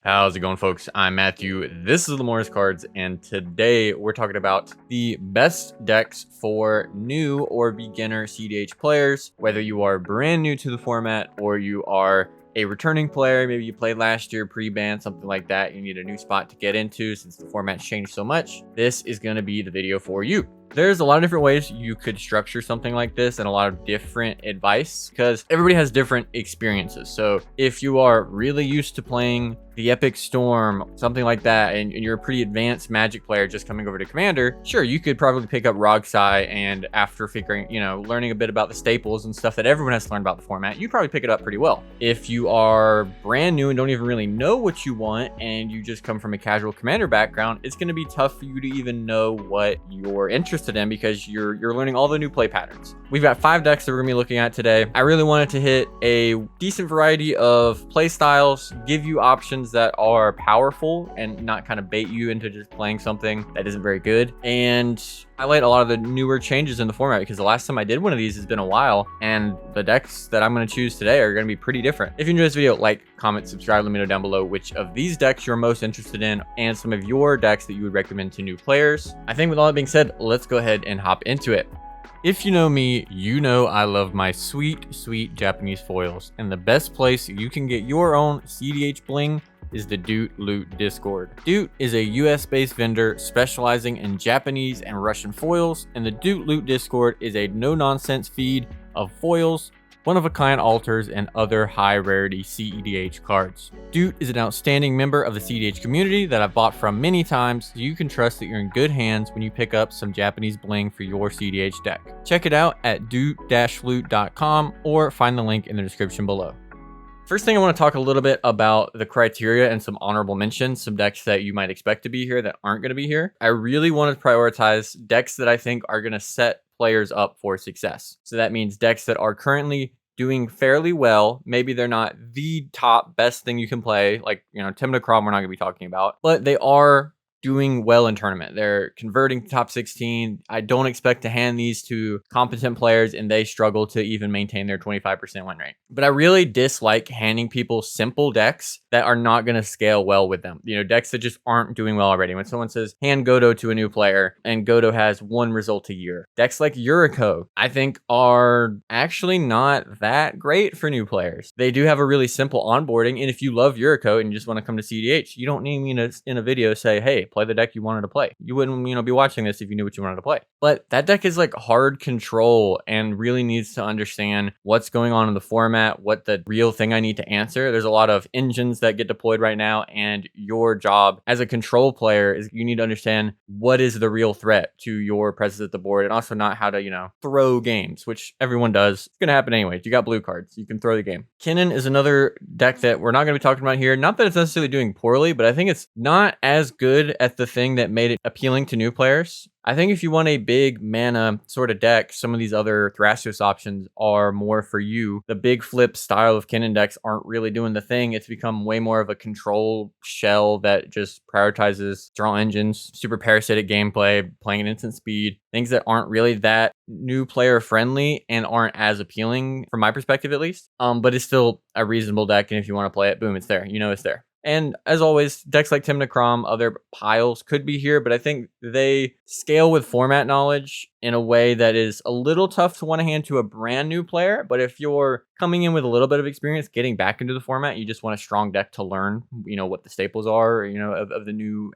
How's it going, folks? I'm Matthew. This is Lemora's Cards, and today we're talking about the best decks for new or beginner cEDH players. Whether you are brand new to the format or you are a returning player, maybe you played last year, pre-ban, something like that, you need a new spot to get into since the format's changed so much, this is going to be the video for you. There's a lot of different ways you could structure something like this and a lot of different advice because everybody has different experiences. So if you are really used to playing the Epic Storm, something like that, and you're a pretty advanced Magic player just coming over to Commander, sure, you could probably pick up Rogsai, and after figuring, learning a bit about the staples and stuff that everyone has to learn about the format, you'd probably pick it up pretty well. If you are brand new and don't even really know what you want, and you just come from a casual Commander background, it's going to be tough for you to even know what you're interested in because you're learning all the new play patterns. We've got 5 decks that we're going to be looking at today. I really wanted to hit a decent variety of play styles, give you options that are powerful and not kind of bait you into just playing something that isn't very good, and highlight a lot of the newer changes in the format because the last time I did one of these has been a while, and the decks that I'm going to choose today are going to be pretty different. If you enjoyed this video, like, comment, subscribe, let me know down below which of these decks you're most interested in and some of your decks that you would recommend to new players. I think with all that being said, let's go ahead and hop into it. If you know me, you know I love my sweet, sweet Japanese foils, and the best place you can get your own cEDH bling is the Doot Loot Discord. Doot is a US-based vendor specializing in Japanese and Russian foils, and the Doot Loot Discord is a no-nonsense feed of foils, one-of-a-kind altars, and other high-rarity cEDH cards. Doot is an outstanding member of the cEDH community that I've bought from many times, so you can trust that you're in good hands when you pick up some Japanese bling for your cEDH deck. Check it out at doot-loot.com or find the link in the description below. First thing, I want to talk a little bit about the criteria and some honorable mentions, some decks that you might expect to be here that aren't going to be here. I really want to prioritize decks that I think are going to set players up for success. So that means decks that are currently doing fairly well. Maybe they're not the top best thing you can play, like, Timna Crom we're not going to be talking about, but they are doing well in tournament. They're converting to top 16. I don't expect to hand these to competent players and they struggle to even maintain their 25% win rate. But I really dislike handing people simple decks that are not going to scale well with them. Decks that just aren't doing well already. When someone says hand Godo to a new player and Godo has 1 result a year. Decks like Yuriko, I think, are actually not that great for new players. They do have a really simple onboarding, and if you love Yuriko and you just want to come to cEDH, you don't need me in a video say, hey, play the deck you wanted to play. You wouldn't, be watching this if you knew what you wanted to play. But that deck is like hard control and really needs to understand what's going on in the format, what the real thing I need to answer. There's a lot of engines that get deployed right now, and your job as a control player is you need to understand what is the real threat to your presence at the board, and also not how to, throw games, which everyone does. It's going to happen anyways. You got blue cards. You can throw the game. Kinnan is another deck that we're not going to be talking about here. Not that it's necessarily doing poorly, but I think it's not as good at the thing that made it appealing to new players. I think if you want a big mana sort of deck, some of these other Thrasios options are more for you. The big flip style of Kinnan decks aren't really doing the thing. It's become way more of a control shell that just prioritizes draw engines, super parasitic gameplay, playing at instant speed, things that aren't really that new player friendly and aren't as appealing from my perspective at least. But it's still a reasonable deck, and if you want to play it, boom, it's there. It's there. And as always, decks like Timna Crom, other piles could be here, but I think they scale with format knowledge in a way that is a little tough to want to hand to a brand new player. But if you're coming in with a little bit of experience, getting back into the format, you just want a strong deck to learn, what the staples are, of the new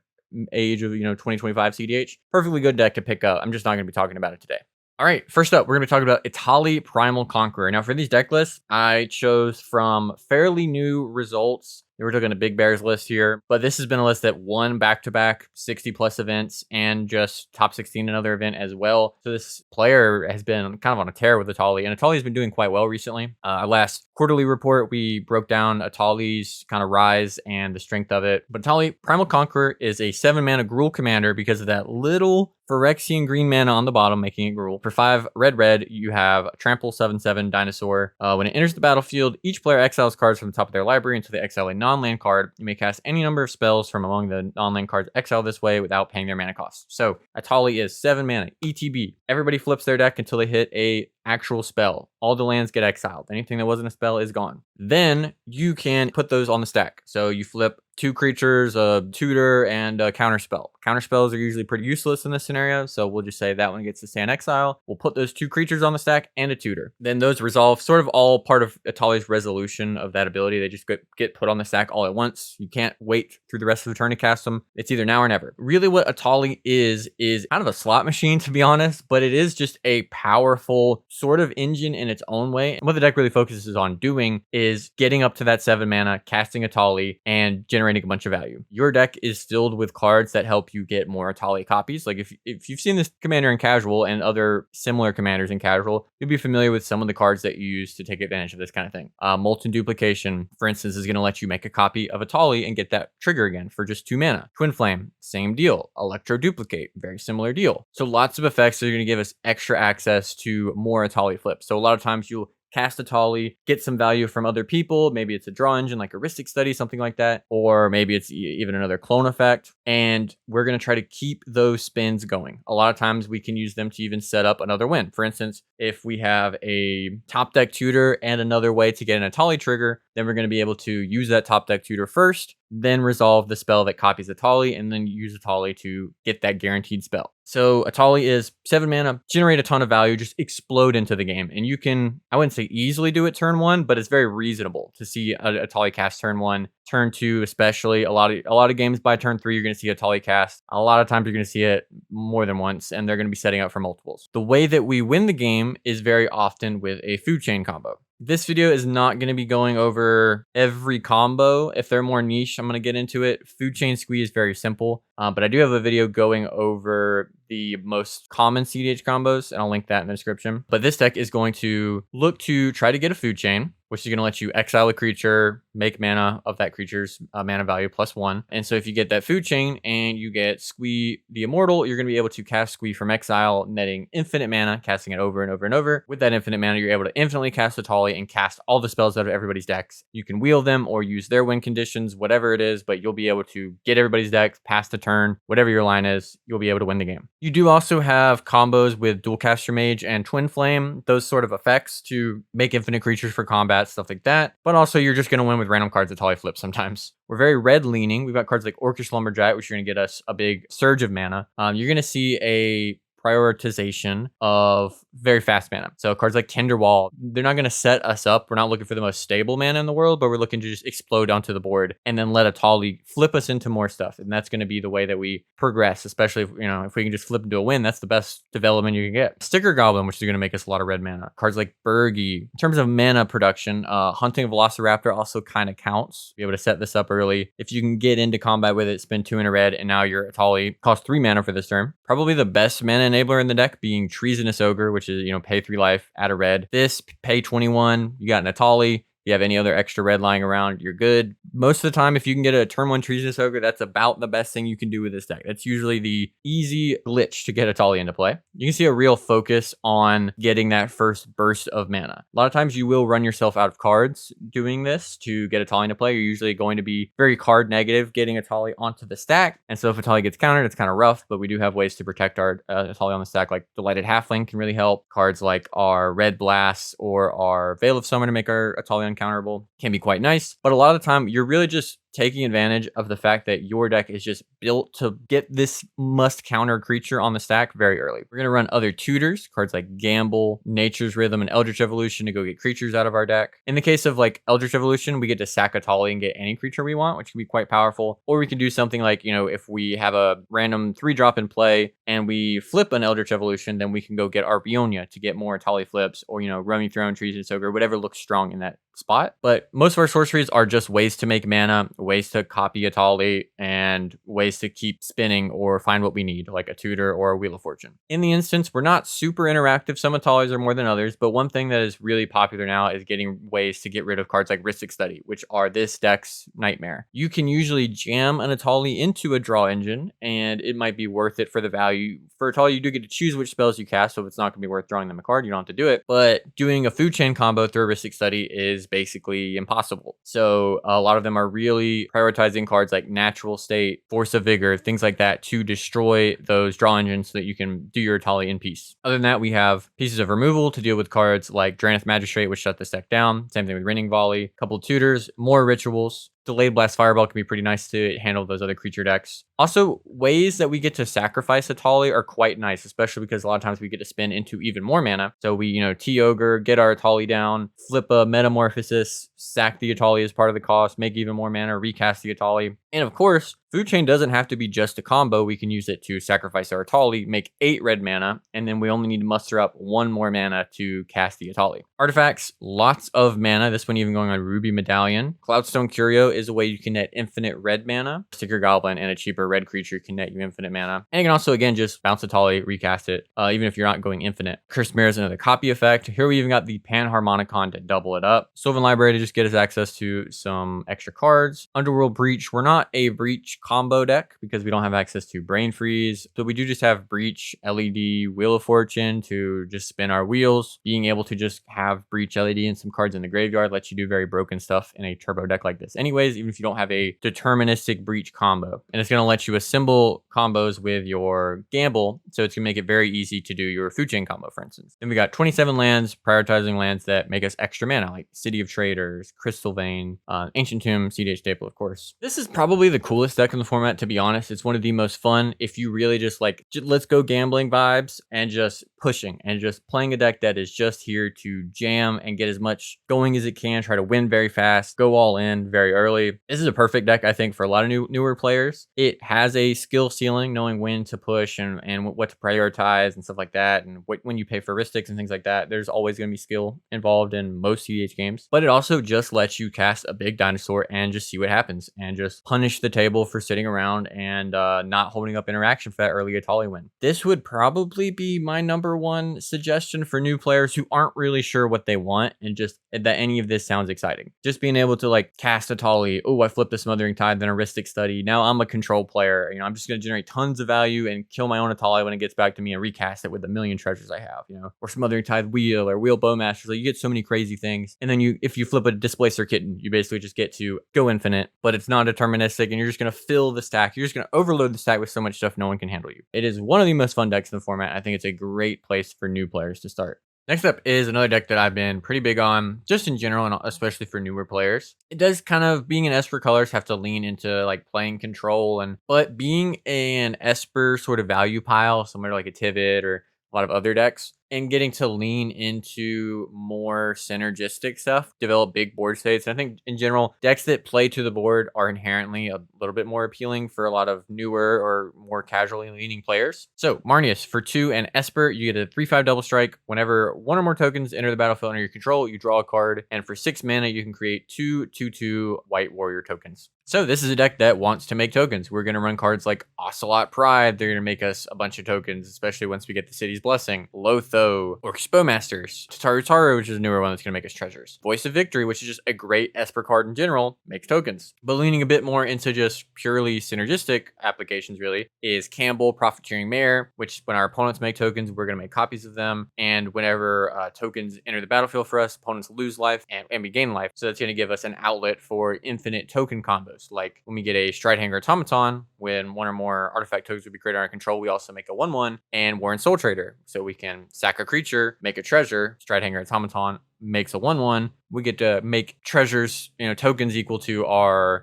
age of, 2025 cEDH. Perfectly good deck to pick up. I'm just not going to be talking about it today. All right, first up, we're going to be talking about Etali Primal Conqueror. Now, for these deck lists, I chose from fairly new results. We're talking a Big Bears list here, but this has been a list that won back-to-back 60-plus events and just top 16 another event as well. So this player has been kind of on a tear with Etali, and Etali has been doing quite well recently. Our last quarterly report, we broke down Etali's kind of rise and the strength of it. But Etali Primal Conqueror is a 7-mana Gruul commander because of that little Phyrexian green mana on the bottom, making it Gruul. For 5 red, you have Trample 7/7 Dinosaur. When it enters the battlefield, each player exiles cards from the top of their library until they exile a non-land card. You may cast any number of spells from among the non-land cards exiled this way without paying their mana cost. So Etali is 7 mana, ETB. Everybody flips their deck until they hit a actual spell. All the lands get exiled. Anything that wasn't a spell is gone. Then you can put those on the stack. So you flip 2 creatures, a tutor, and a counterspell. Counterspells are usually pretty useless in this scenario, so we'll just say that one gets to stay in exile. We'll put those 2 creatures on the stack and a tutor. Then those resolve, sort of all part of Etali's resolution of that ability. They just get put on the stack all at once. You can't wait through the rest of the turn to cast them. It's either now or never. Really what Etali is kind of a slot machine, to be honest, but it is just a powerful sort of engine in its own way. And what the deck really focuses on doing is getting up to that 7 mana, casting Etali, and generating a bunch of value. Your deck is filled with cards that help you get more Etali copies. Like if you've seen this commander in Casual and other similar commanders in Casual, you'll be familiar with some of the cards that you use to take advantage of this kind of thing. Molten Duplication, for instance, is going to let you make a copy of Etali and get that trigger again for just 2 mana. Twin Flame, same deal. Electro Duplicate, very similar deal. So lots of effects that are going to give us extra access to more Etali flips. So a lot of times you'll cast Etali, get some value from other people. Maybe it's a draw engine like Heuristic Study, something like that. Or maybe it's even another clone effect. And we're going to try to keep those spins going. A lot of times we can use them to even set up another win. For instance, if we have a top deck tutor and another way to get an Etali trigger, then we're going to be able to use that top deck tutor first, then resolve the spell that copies Etali, and then use Etali to get that guaranteed spell. So Etali is 7 mana, generate a ton of value, just explode into the game. And you can, I wouldn't say easily do it turn 1, but it's very reasonable to see Etali cast turn 1. Turn 2, especially a lot of games by turn 3, you're going to see Etali cast. A lot of times you're going to see it more than once, and they're going to be setting up for multiples. The way that we win the game is very often with a food chain combo. This video is not going to be going over every combo. If they're more niche, I'm going to get into it. Food chain squeeze is very simple, but I do have a video going over the most common cEDH combos, and I'll link that in the description. But this deck is going to look to try to get a food chain, which is going to let you exile a creature, make mana of that creature's mana value +1. And so if you get that food chain and you get Squee the Immortal, you're going to be able to cast Squee from exile, netting infinite mana, casting it over and over and over. With that infinite mana, you're able to infinitely cast Etali and cast all the spells out of everybody's decks. You can wheel them or use their win conditions, whatever it is, but you'll be able to get everybody's decks past the turn, whatever your line is, you'll be able to win the game. You do also have combos with Dualcaster Mage and Twin Flame, those sort of effects to make infinite creatures for combat, stuff like that. But also you're just going to win with random cards Etali flip sometimes. We're very red leaning. We've got cards like Orcish Lumberjack, which are going to get us a big surge of mana. You're going to see a prioritization of very fast mana. So cards like Tinderwall, they're not going to set us up. We're not looking for the most stable mana in the world, but we're looking to just explode onto the board and then let Etali flip us into more stuff. And that's going to be the way that we progress, especially if we can just flip into a win. That's the best development you can get. Sticker Goblin, which is going to make us a lot of red mana. Cards like Burgi. In terms of mana production, Hunting a Velociraptor also kind of counts. Be able to set this up early. If you can get into combat with it, spend 2 in a red, and now your Etali costs 3 mana for this turn. Probably the best mana enabler in the deck being Treasonous Ogre, which is, pay 3 life, add a red. This, pay 21, you got an Etali. you have any other extra red lying around, you're good. Most of the time, if you can get a turn 1 Treasonous Ogre, that's about the best thing you can do with this deck. That's usually the easy glitch to get Etali into play. You can see a real focus on getting that first burst of mana. A lot of times you will run yourself out of cards doing this to get Etali into play. You're usually going to be very card negative getting Etali onto the stack. And so if Etali gets countered, it's kind of rough, but we do have ways to protect our Etali on the stack, like Delighted Halfling can really help. Cards like our Red Blast or our Veil of Summer to make our Etali uncounterable can be quite nice. But a lot of the time, you're really just taking advantage of the fact that your deck is just built to get this must counter creature on the stack very early. We're going to run other tutors, cards like Gamble, Nature's Rhythm, and Eldritch Evolution to go get creatures out of our deck. In the case of like Eldritch Evolution, we get to sack Etali and get any creature we want, which can be quite powerful. Or we can do something like, if we have a random 3-drop in play and we flip an Eldritch Evolution, then we can go get Arbionia to get more Etali flips, or, Rummy Throne, Treasonous Ogre, whatever looks strong in that spot. But most of our sorceries are just ways to make mana, ways to copy Etali, and ways to keep spinning or find what we need, like a tutor or a Wheel of Fortune. In the instance, we're not super interactive. Some Etalis are more than others, but one thing that is really popular now is getting ways to get rid of cards like Heuristic Study, which are this deck's nightmare. You can usually jam an Etali into a draw engine, and it might be worth it for the value. For Etali, you do get to choose which spells you cast, so if it's not going to be worth drawing them a card, you don't have to do it. But doing a food chain combo through a Heuristic Study is basically impossible. So a lot of them are really prioritizing cards like Natural State, Force of Vigor, things like that to destroy those draw engines so that you can do your Etali in peace. Other than that, we have pieces of removal to deal with cards like Drannith Magistrate, which shut this deck down. Same thing with Ringing Volley, a couple of tutors, more rituals. Delayed Blast Fireball can be pretty nice to handle those other creature decks. Also, ways that we get to sacrifice Etali are quite nice, especially because a lot of times we get to spin into even more mana. So we, T-Ogre, get our Etali down, flip a Metamorphosis, sack the Etali as part of the cost, make even more mana, recast the Etali. And of course, Food Chain doesn't have to be just a combo. We can use it to sacrifice our Etali, make 8 red mana, and then we only need to muster up 1 more mana to cast the Etali. Artifacts, lots of mana. This one even going on Ruby Medallion. Cloudstone Curio is a way you can net infinite red mana. Sticker Goblin and a cheaper red creature can net you infinite mana. And you can also, again, just bounce Etali, recast it, even if you're not going infinite. Cursed Mirror is another copy effect. Here we even got the Panharmonicon to double it up. Sylvan Library to just get us access to some extra cards. Underworld Breach, we're not a Breach combo deck because we don't have access to Brain Freeze. So we do just have Breach, LED, Wheel of Fortune to just spin our wheels. Being able to just have Breach, LED, and some cards in the graveyard lets you do very broken stuff in a turbo deck like this. Anyways, even if you don't have a deterministic Breach combo. And it's going to let you assemble combos with your Gamble. So it's going to make it very easy to do your Food Chain combo, for instance. Then we got 27 lands, prioritizing lands that make us extra mana, like City of Traders, Crystal Vein, Ancient Tomb, cEDH staple, of course. This is probably the coolest deck in the format, to be honest. It's one of the most fun if you really just like let's go gambling vibes and just pushing and just playing a deck that is just here to jam and get as much going as it can, try to win very fast, go all in very early. This is a perfect deck, I think, for a lot of newer players. It has a skill ceiling, knowing when to push and what to prioritize and stuff like that, and when you pay for heuristics and things like that. There's always going to be skill involved in most cEDH games, but it also just lets you cast a big dinosaur and just see what happens and just punish the table for sitting around and not holding up interaction for that early Etali win. This would probably be my number one suggestion for new players who aren't really sure what they want and just that any of this sounds exciting. Just being able to like cast Etali, oh, I flipped the Smothering Tithe, then a Heuristic Study. Now I'm a control player. I'm just going to generate tons of value and kill my own Etali when it gets back to me and recast it with a million treasures I have, or Smothering Tithe Wheel or Wheel Bowmaster. Like you get so many crazy things. And then if you flip a Displacer Kitten, you basically just get to go infinite, but it's not deterministic and you're just going to fill the stack. You're just going to overload the stack with so much stuff no one can handle you. It is one of the most fun decks in the format. I think it's a great place for new players to start. Next up is another deck that I've been pretty big on, just in general, and especially for newer players. It does kind of, being an Esper colors, have to lean into like playing control, but being an Esper sort of value pile, similar to like a Tivit or a lot of other decks, and getting to lean into more synergistic stuff, develop big board states. And I think in general, decks that play to the board are inherently a little bit more appealing for a lot of newer or more casually leaning players. So Marneus, for 2 and Esper, you get a 3/5 double strike. Whenever 1 or more tokens enter the battlefield under your control, you draw a card. And for 6 mana, you can create 2 2/2 white warrior tokens. So this is a deck that wants to make tokens. We're going to run cards like Ocelot Pride. They're going to make us a bunch of tokens, especially once we get the City's Blessing. Lotho, or Spowmasters. Tataru Taru, which is a newer one that's going to make us treasures. Voice of Victory, which is just a great Esper card in general, makes tokens. But leaning a bit more into just purely synergistic applications, really, is Campbell, Profiteering Mare, which when our opponents make tokens, we're going to make copies of them. And whenever tokens enter the battlefield for us, opponents lose life and we gain life. So that's going to give us an outlet for infinite token combos. Like when we get a Stridehanger Automaton, when 1 or more artifact tokens would be created under our control, we also make a 1/1 and Warren Soul Trader. So we can sack a creature, make a treasure, Stridehanger Automaton makes a 1/1. We get to make treasures, tokens equal to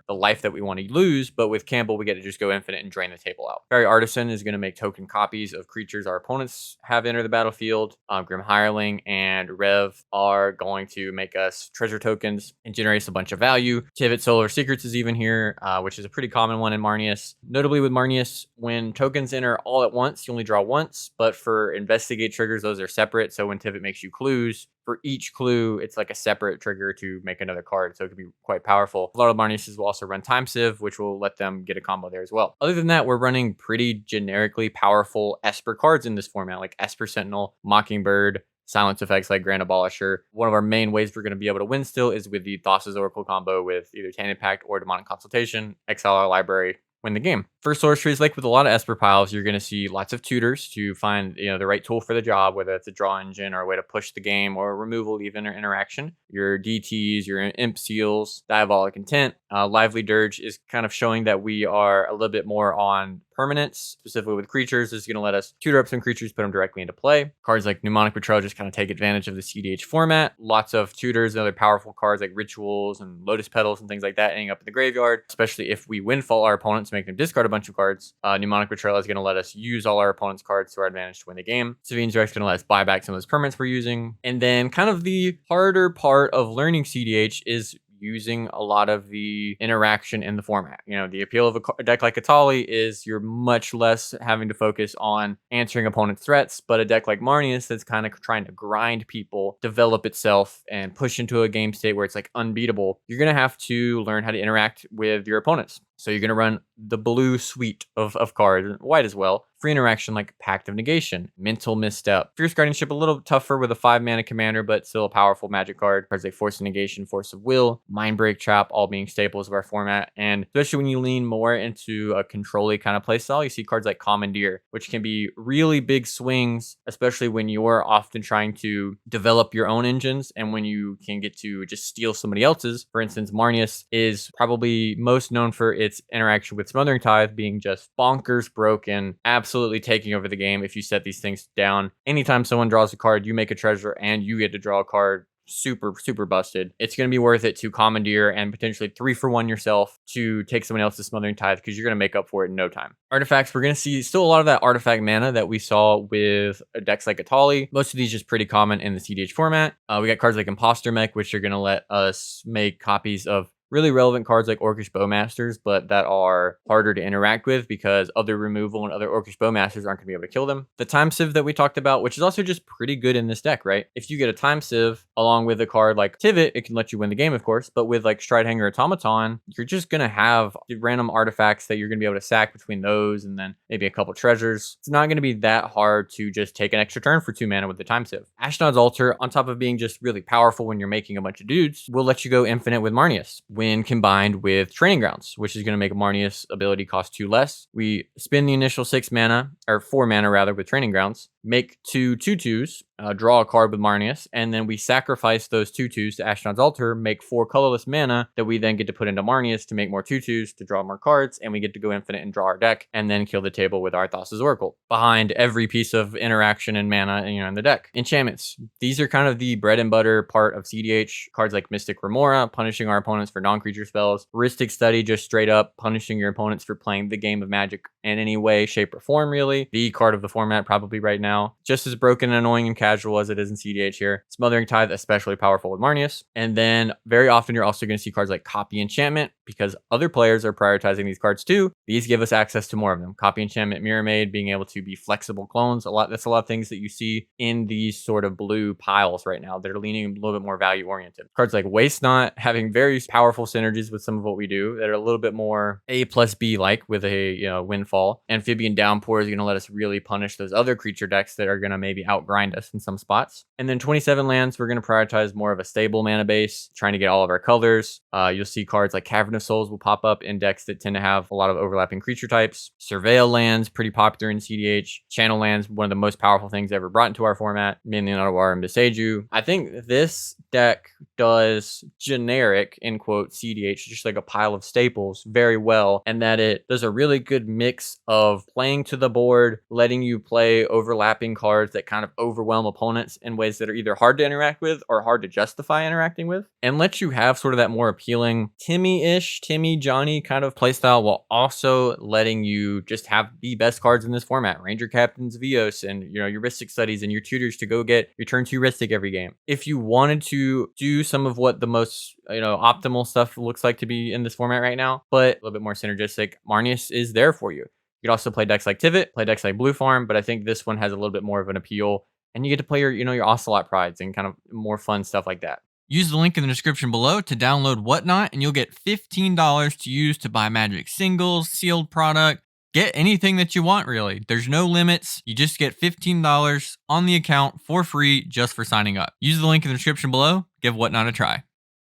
the life that we want to lose. But with Campbell, we get to just go infinite and drain the table out. Fairy Artisan is going to make token copies of creatures our opponents have entered the battlefield. Grim Hireling and Rev are going to make us treasure tokens and generate us a bunch of value. Tivit Solar Secrets is even here, which is a pretty common one in Marneus. Notably with Marneus, when tokens enter all at once, you only draw once. But for Investigate triggers, those are separate. So when Tivit makes you clues, for each clue, it's like a separate trigger to make another card, so it can be quite powerful. A lot of Marneuses will also run Time Sieve, which will let them get a combo there as well. Other than that, we're running pretty generically powerful Esper cards in this format, like Esper Sentinel, Mockingbird, silence effects like Grand Abolisher. One of our main ways we're going to be able to win still is with the Thassa's Oracle combo with either Tandem Pact or Demonic Consultation, exile our library, win the game. For sorceries, like with a lot of Esper piles, you're going to see lots of tutors to find the right tool for the job, whether it's a draw engine or a way to push the game or removal even or interaction. Your DTs, your Imp Seals, Diabolic Intent. Lively Dirge is kind of showing that we are a little bit more on permanence, specifically with creatures. This is going to let us tutor up some creatures, put them directly into play. Cards like Mnemonic Betrayal just kind of take advantage of the cEDH format. Lots of tutors and other powerful cards like Rituals and Lotus Petals and things like that ending up in the graveyard, especially if we windfall our opponents to make them discard a bunch of cards. Mnemonic Betrayal is going to let us use all our opponent's cards to our advantage to win the game. Savine's Direct is going to let us buy back some of those permanents we're using. And then kind of the harder part of learning cEDH is using a lot of the interaction in the format. The appeal of a deck like Etali is you're much less having to focus on answering opponent's threats, but a deck like Marneus that's kind of trying to grind people, develop itself, and push into a game state where it's like unbeatable, you're going to have to learn how to interact with your opponents. So you're going to run the blue suite of cards, and white as well. Free interaction like Pact of Negation, Mental Misstep. Fierce Guardianship, a little tougher with a 5-mana commander, but still a powerful magic card. Cards like Force of Negation, Force of Will, Mindbreak, Trap, all being staples of our format. And especially when you lean more into a control-y kind of playstyle, you see cards like Commandeer, which can be really big swings, especially when you're often trying to develop your own engines and when you can get to just steal somebody else's. For instance, Marneus is probably most known for its interaction with Smothering Tithe being just bonkers broken, absolutely taking over the game if you set these things down. Anytime someone draws a card, you make a treasure and you get to draw a card. Super busted. It's going to be worth it to commandeer and potentially 3-for-1 yourself to take someone else's Smothering Tithe because you're going to make up for it in no time. Artifacts, we're going to see still a lot of that artifact mana that we saw with decks like Etali. Most of these just pretty common in the cEDH format. We got cards like Imposter Mech, which are going to let us make copies of really relevant cards like Orcish Bowmasters, but that are harder to interact with because other removal and other Orcish Bowmasters aren't going to be able to kill them. The Time Sieve that we talked about, which is also just pretty good in this deck, right? If you get a Time Sieve along with a card like Tivit, it can let you win the game, of course, but with like Stridehanger Automaton, you're just going to have random artifacts that you're going to be able to sack between those and then maybe a couple treasures. It's not going to be that hard to just take an extra turn for 2 mana with the Time Sieve. Ashnod's Altar, on top of being just really powerful when you're making a bunch of dudes, will let you go infinite with Marneus when combined with Training Grounds, which is going to make Marneus ability cost 2 less. We spend the initial 6 mana, or 4 mana rather, with Training Grounds, make 2 2/2s, draw a card with Marneus, and then we sacrifice those 2/2s to Ashnod's Altar, make 4 colorless mana that we then get to put into Marneus to make more 2/2s to draw more cards, and we get to go infinite and draw our deck, and then kill the table with Arthas' Oracle. Behind every piece of interaction and mana in the deck. Enchantments. These are kind of the bread and butter part of cEDH. Cards like Mystic Remora, punishing our opponents for non-creature spells. Heuristic Study, just straight up punishing your opponents for playing the game of Magic in any way, shape, or form, really. The card of the format probably right now. Just as broken and annoying and casual as it is in cEDH here. Smothering Tithe, especially powerful with Marneus. And then very often you're also going to see cards like Copy Enchantment because other players are prioritizing these cards too. These give us access to more of them. Copy Enchantment, Mirror Maid, being able to be flexible clones. That's a lot of things that you see in these sort of blue piles right now that are leaning a little bit more value oriented. Cards like Waste Not, having very powerful synergies with some of what we do that are a little bit more A plus B like with a windfall. Amphibian Downpour is going to let us really punish those other creature decks that are going to maybe outgrind us in some spots. And then 27 lands, we're going to prioritize more of a stable mana base, trying to get all of our colors. You'll see cards like Cavern of Souls will pop up in decks that tend to have a lot of overlapping creature types. Surveil lands, pretty popular in cEDH. Channel lands, one of the most powerful things ever brought into our format. Minion Ottawa and Beseiju. I think this deck does generic, in quote, cEDH, just like a pile of staples, very well, and that it does a really good mix of playing to the board, letting you play overlapping cards that kind of overwhelm opponents in ways that are either hard to interact with or hard to justify interacting with, and lets you have sort of that more appealing Timmy Johnny kind of playstyle while also letting you just have the best cards in this format. Ranger Captains Vios and your Heuristic Studies and your tutors to go get your turn 2 Heuristic every game. If you wanted to do some of what the most optimal stuff looks like to be in this format right now, but a little bit more synergistic, Marneus is there for you. You could also play decks like Tivit, play decks like Blue Farm, but I think this one has a little bit more of an appeal, and you get to play your Ocelot Prides and kind of more fun stuff like that. Use the link in the description below to download Whatnot, and you'll get $15 to use to buy Magic singles, sealed product, get anything that you want, really. There's no limits. You just get $15 on the account for free just for signing up. Use the link in the description below. Give Whatnot a try.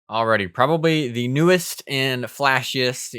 Alrighty, probably the newest and flashiest,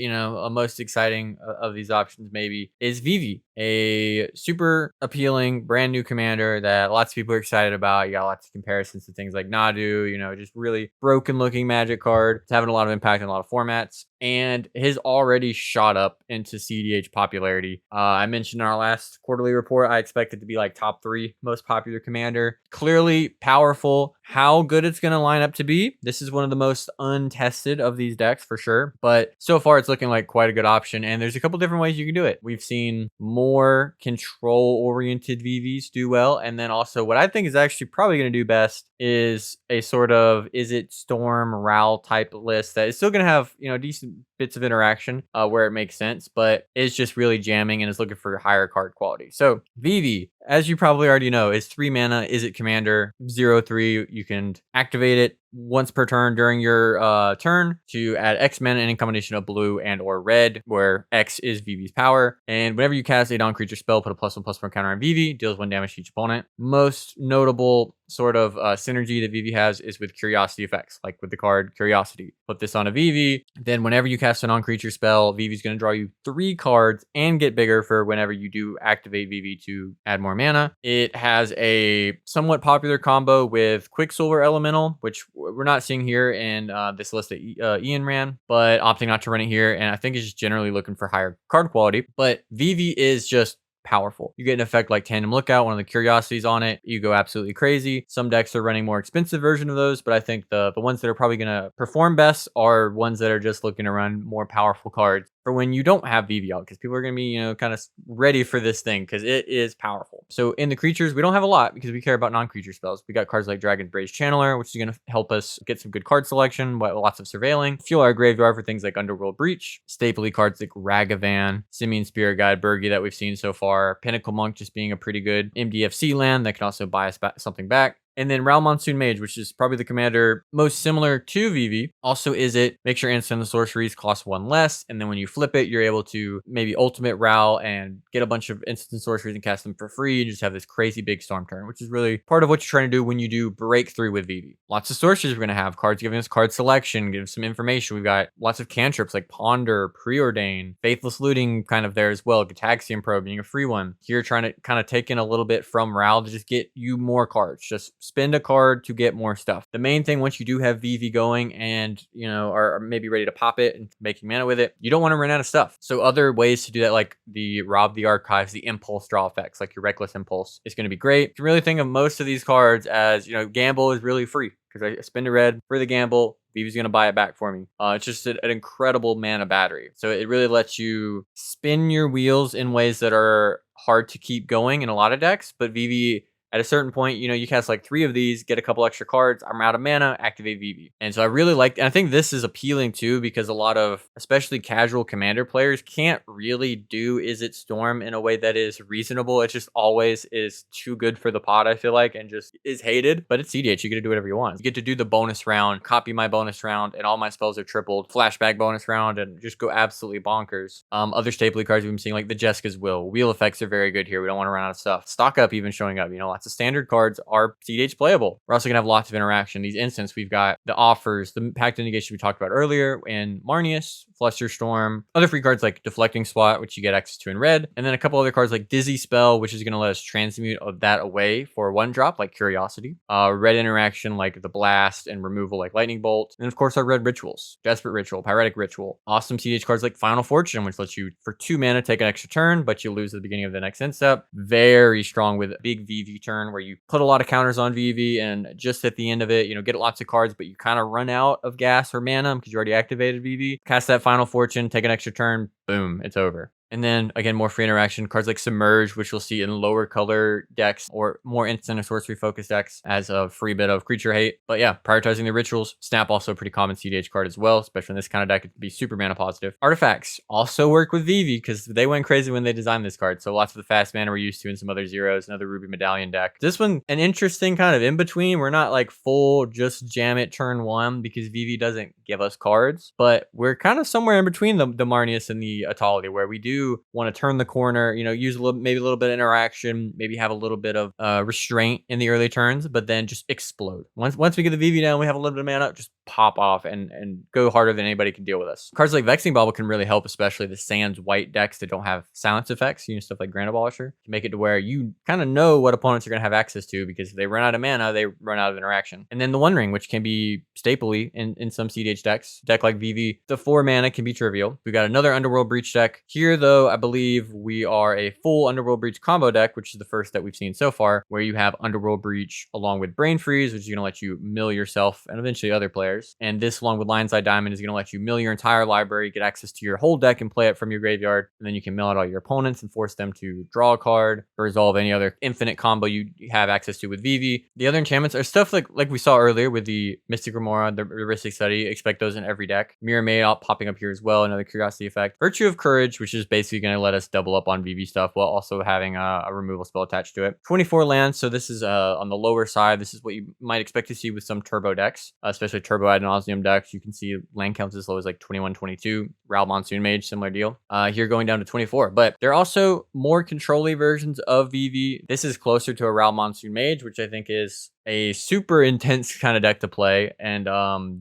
most exciting of these options maybe is Vivi, a super appealing brand new commander that lots of people are excited about. You got lots of comparisons to things like Nadu, just really broken looking magic card. It's having a lot of impact in a lot of formats and has already shot up into cEDH popularity. I mentioned in our last quarterly report, I expect it to be like top 3 most popular commander. Clearly powerful. How good it's going to line up to be, this is one of the most untested of these decks for sure, but so far it's looking like quite a good option, and there's a couple different ways you can do it. We've seen more control oriented VVs do well, and then also what I think is actually probably going to do best is a sort of Izzet Storm Ral type list that is still going to have decent bits of interaction where it makes sense, but is just really jamming and is looking for higher card quality. So Vivi, as you probably already know, is 3 mana, Izzet commander, 0/3. You can activate it once per turn during your turn to add X mana in a combination of blue and or red, where X is Vivi's power. And whenever you cast a non-creature spell, put a +1/+1 counter on Vivi, deals 1 damage to each opponent. Most notable sort of synergy that Vivi has is with curiosity effects, like with the card Curiosity. Put this on a Vivi, then whenever you cast a non-creature spell, Vivi's going to draw you 3 cards and get bigger for whenever you do activate Vivi to add more mana. It has a somewhat popular combo with Quicksilver Elemental, which we're not seeing here in this list that Ian ran, but opting not to run it here, and I think is just generally looking for higher card quality. But Vivi is just powerful. You get an effect like Tandem Lookout, one of the curiosities on it, you go absolutely crazy. Some decks are running more expensive version of those, but I think the ones that are probably going to perform best are ones that are just looking to run more powerful cards for when you don't have Vivi out, because people are going to be, kind of ready for this thing because it is powerful. So in the creatures, we don't have a lot because we care about non-creature spells. We got cards like Dragon's Braze Channeler, which is going to help us get some good card selection, lots of surveilling, fuel our graveyard for things like Underworld Breach, stapley cards like Ragavan, Simian Spirit Guide, Burgi that we've seen so far, Pinnacle Monk just being a pretty good MDFC land that can also buy us something back. And then Ral Monsoon Mage, which is probably the commander most similar to Vivi. Also Izzet, make sure instant and sorceries cost 1 less. And then when you flip it, you're able to maybe ultimate Ral and get a bunch of instant and sorceries and cast them for free. You just have this crazy big storm turn, which is really part of what you're trying to do when you do breakthrough with Vivi. Lots of sorceries we're going to have. Cards giving us card selection, give us some information. We've got lots of cantrips like Ponder, Preordain, Faithless Looting kind of there as well. Gataxian Probe being a free one. Here trying to kind of take in a little bit from Ral to just get you more cards. Just spend a card to get more stuff. The main thing, once you do have Vivi going and are maybe ready to pop it and making mana with it, you don't want to run out of stuff. So other ways to do that, like the Rob the Archives, the impulse draw effects, like your Reckless Impulse, is going to be great. You can really think of most of these cards as gamble is really free because I spend a red for the gamble. Vivi's going to buy it back for me. It's just an incredible mana battery. So it really lets you spin your wheels in ways that are hard to keep going in a lot of decks, but Vivi, at a certain point, you cast like 3 of these, get a couple extra cards, I'm out of mana, activate Vivi. And so I really like, and I think this is appealing too, because a lot of, especially casual commander players, can't really do Izzet Storm in a way that is reasonable. It just always is too good for the pot, I feel like, and just is hated. But it's cEDH, you get to do whatever you want. You get to do the bonus round, copy my bonus round, and all my spells are tripled, flashback bonus round, and just go absolutely bonkers. Other stapley cards we've been seeing, like the Jessica's Wheel effects are very good here. We don't want to run out of stuff. Stock Up even showing up, lots of standard cards are cEDH playable. We're also gonna have lots of interaction. These instants, we've got the offers, the Pact of Negation we talked about earlier, and Marneus, Flusterstorm, other free cards like Deflecting Spot, which you get access to in red, and then a couple other cards like Dizzy Spell, which is gonna let us transmute that away for 1 drop, like Curiosity. Red interaction like the Blast and removal like Lightning Bolt, and of course our red rituals, Desperate Ritual, Pyretic Ritual. Awesome cEDH cards like Final Fortune, which lets you for 2 mana take an extra turn, but you lose at the beginning of the next end step. Very strong with a big Vivi turn where you put a lot of counters on Vivi and just at the end of it, get lots of cards, but you kind of run out of gas or mana because you already activated Vivi. Cast that Final Fortune, take an extra turn, boom, it's over. And then again, more free interaction cards like Submerge, which you'll see in lower color decks or more instant or sorcery focused decks as a free bit of creature hate. But yeah, prioritizing the rituals. Snap, also a pretty common cEDH card as well, especially in this kind of deck. It can be super mana positive. Artifacts also work with Vivi because they went crazy when they designed this card. So lots of the fast mana we're used to in some other zeros, another Ruby Medallion deck. This one, an interesting kind of in between. We're not like full just jam it turn 1 because Vivi doesn't give us cards, but we're kind of somewhere in between the Marneus and the Etali, where we do do want to turn the corner, you know, use maybe a little bit of interaction, maybe have a little bit of restraint in the early turns, but then just explode. Once we get the Vivi down, we have a little bit of mana, just pop off and go harder than anybody can deal with us. Cards like Vexing Bauble can really help, especially the Sans white decks that don't have silence effects, you know, stuff like Grand Abolisher, to make it to where you kind of know what opponents are going to have access to, because if they run out of mana, they run out of interaction. And then the One Ring, which can be stapley in some cEDH decks. Deck like Vivi, the 4 mana can be trivial. We got another Underworld Breach deck. Here, though, I believe we are a full Underworld Breach combo deck, which is the first that we've seen so far, where you have Underworld Breach along with Brain Freeze, which is going to let you mill yourself and eventually other players. And this, along with Lion's Eye Diamond, is going to let you mill your entire library, get access to your whole deck, and play it from your graveyard. And then you can mill out all your opponents and force them to draw a card or resolve any other infinite combo you have access to with Vivi. The other enchantments are stuff like we saw earlier with the Mystic Remora, the Heuristic Study. Expect those in every deck. Mirror Maid popping up here as well, another curiosity effect. Virtue of Courage, which is basically going to let us double up on Vivi stuff while also having a removal spell attached to it. 24 lands, so this is on the lower side. This is what you might expect to see with some turbo decks, especially turbo ad nauseum decks. You can see land counts as low as like 21, 22. Ral Monsoon Mage, similar deal. Here going down to 24, but there are also more control-y versions of Vivi. This is closer to a Ral Monsoon Mage, which I think is a super intense kind of deck to play, and